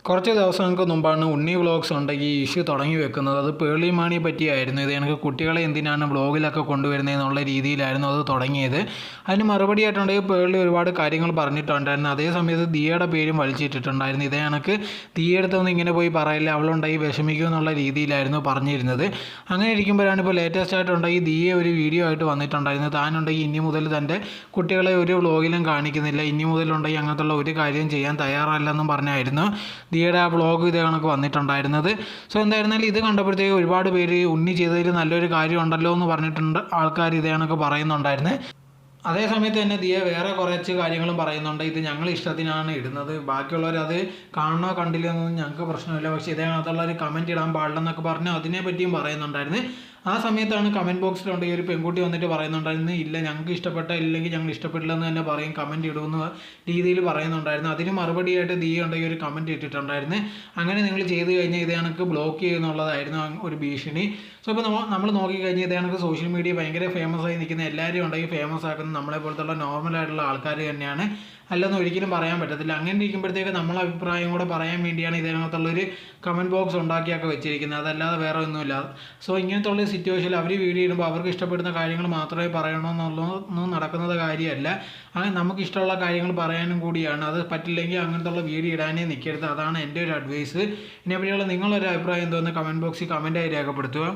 കുറച്ച് ദിവസങ്ങൾക്ക് മുമ്പാണ് ഉണ്ണി വ്ളോഗ്സ് ഉണ്ടെങ്കിൽ ഈ ഇഷ്യൂ തുടങ്ങി വെക്കുന്നത്. അത് പേർളി മാണിയെ പറ്റിയായിരുന്നു. ഇത് എനിക്ക് കുട്ടികളെ എന്തിനാണ് വ്ളോഗിലൊക്കെ കൊണ്ടുവരുന്നത് എന്നുള്ള രീതിയിലായിരുന്നു അത് തുടങ്ങിയത്. അതിന് മറുപടിയായിട്ടുണ്ടെങ്കിൽ പേർളി ഒരുപാട് കാര്യങ്ങൾ പറഞ്ഞിട്ടുണ്ടായിരുന്നു. അതേ സമയത്ത് ദിയയുടെ പേരും വലിച്ചിട്ടിട്ടുണ്ടായിരുന്നു. ഇതേ കണക്ക് ദിയയെടുത്തൊന്നും ഇങ്ങനെ പോയി പറയില്ല, അവളുണ്ടായി വിഷമിക്കും എന്നുള്ള രീതിയിലായിരുന്നു പറഞ്ഞിരുന്നത്. അങ്ങനെ ഇരിക്കുമ്പോഴാണ് ഇപ്പോൾ ലേറ്റസ്റ്റ് ആയിട്ടുണ്ടെങ്കിൽ ദിയ ഒരു വീഡിയോ ആയിട്ട് വന്നിട്ടുണ്ടായിരുന്നത്. താനുണ്ടെങ്കിൽ ഇനി മുതൽ തൻ്റെ കുട്ടികളെ ഒരു വ്ളോഗിലും കാണിക്കുന്നില്ല, ഇനി മുതലുണ്ടെങ്കിൽ അങ്ങനത്തുള്ള ഒരു കാര്യം ചെയ്യാൻ തയ്യാറല്ലെന്നും പറഞ്ഞായിരുന്നു ദിയയുടെ ആ വ്ളോഗ് ഇതേ കണക്ക് വന്നിട്ടുണ്ടായിരുന്നത്. സോ എന്തായിരുന്നാലും ഇത് കണ്ടപ്പോഴത്തേക്ക് ഒരുപാട് പേര് ഉണ്ണി ചെയ്തതിൽ നല്ലൊരു കാര്യം ഉണ്ടല്ലോ എന്ന് പറഞ്ഞിട്ടുണ്ട് ആൾക്കാർ ഇതേ കണക്ക് പറയുന്നുണ്ടായിരുന്നു. അതേ സമയത്ത് തന്നെ ദിയ വേറെ കുറച്ച് കാര്യങ്ങളും പറയുന്നുണ്ട്. ഇത് ഞങ്ങൾ ഇഷ്ടത്തിനാണ് ഇടുന്നത്, ബാക്കിയുള്ളവർ അത് കാണണോ കണ്ടില്ല എന്നൊന്നും ഞങ്ങൾക്ക് പ്രശ്നമില്ല, പക്ഷേ ഇതേ കണക്കുള്ള ഒരു കമൻറ്റ് ഇടാൻ പാടില്ലെന്നൊക്കെ പറഞ്ഞ് അതിനെ പറ്റിയും പറയുന്നുണ്ടായിരുന്നു. ആ സമയത്താണ് കമൻറ്റ് ബോക്സിലുണ്ട് ഈ ഒരു പെൺകുട്ടി വന്നിട്ട് പറയുന്നുണ്ടായിരുന്നു, ഇല്ല ഞങ്ങൾക്ക് ഇഷ്ടപ്പെട്ട ഇല്ലെങ്കിൽ ഞങ്ങൾ ഇഷ്ടപ്പെട്ടില്ലെന്ന് തന്നെ പറയും, കമൻറ്റ് ഇടുമെന്ന രീതിയിൽ പറയുന്നുണ്ടായിരുന്നു. അതിന് മറുപടിയായിട്ട് ദിയ ഉണ്ടെങ്കിൽ ഒരു കമൻറ്റ് ഇട്ടിട്ടുണ്ടായിരുന്നു, അങ്ങനെ നിങ്ങൾ ചെയ്ത് കഴിഞ്ഞാൽ ഇതേ കണക്ക് ബ്ലോക്ക് ചെയ്യുന്നുള്ളതായിരുന്നു ഒരു ഭീഷണി. സോ ഇപ്പോൾ നമ്മൾ നോക്കിക്കഴിഞ്ഞാൽ ഇതേ കണക്ക് സോഷ്യൽ മീഡിയ ഭയങ്കര ഫേമസ് ആയി നിൽക്കുന്ന എല്ലാവരും ഉണ്ടെങ്കിൽ ഫേമസ് ആക്കുന്നത് നമ്മളെ പോലത്തുള്ള നോർമലായിട്ടുള്ള ആൾക്കാർ തന്നെയാണ്, അല്ലെന്ന് ഒരിക്കലും പറയാൻ പറ്റത്തില്ല. അങ്ങനെ ഇരിക്കുമ്പോഴത്തേക്ക് നമ്മളെ അഭിപ്രായം കൂടെ പറയാൻ വേണ്ടിയാണ് ഇതിനകത്തുള്ളൊരു കമൻറ്റ് ബോക്സ് ഉണ്ടാക്കിയൊക്കെ വെച്ചിരിക്കുന്നത്, അതല്ലാതെ വേറെ ഒന്നുമില്ല. സോ ഇങ്ങനത്തുള്ള സിറ്റുവേഷനിൽ അവർ വീഡിയോ ഇടുമ്പോൾ അവർക്ക് ഇഷ്ടപ്പെടുന്ന കാര്യങ്ങൾ മാത്രമേ പറയണമെന്നുള്ളതൊന്നും നടക്കുന്നത് കാര്യമല്ല. അങ്ങനെ നമുക്ക് ഇഷ്ടമുള്ള കാര്യങ്ങൾ പറയാനും കൂടിയാണ്. അത് പറ്റില്ലെങ്കിൽ അങ്ങനത്തുള്ള വീഡിയോ ഇടാനേ നിൽക്കരുത്. അതാണ് എൻ്റെ ഒരു അഡ്വൈസ്. ഇതിനെപ്പറ്റിയുള്ള നിങ്ങളൊരു അഭിപ്രായം എന്തോന്ന് കമൻറ്റ് ബോക്സിൽ കമൻറ്റായി രേഖപ്പെടുത്തുക.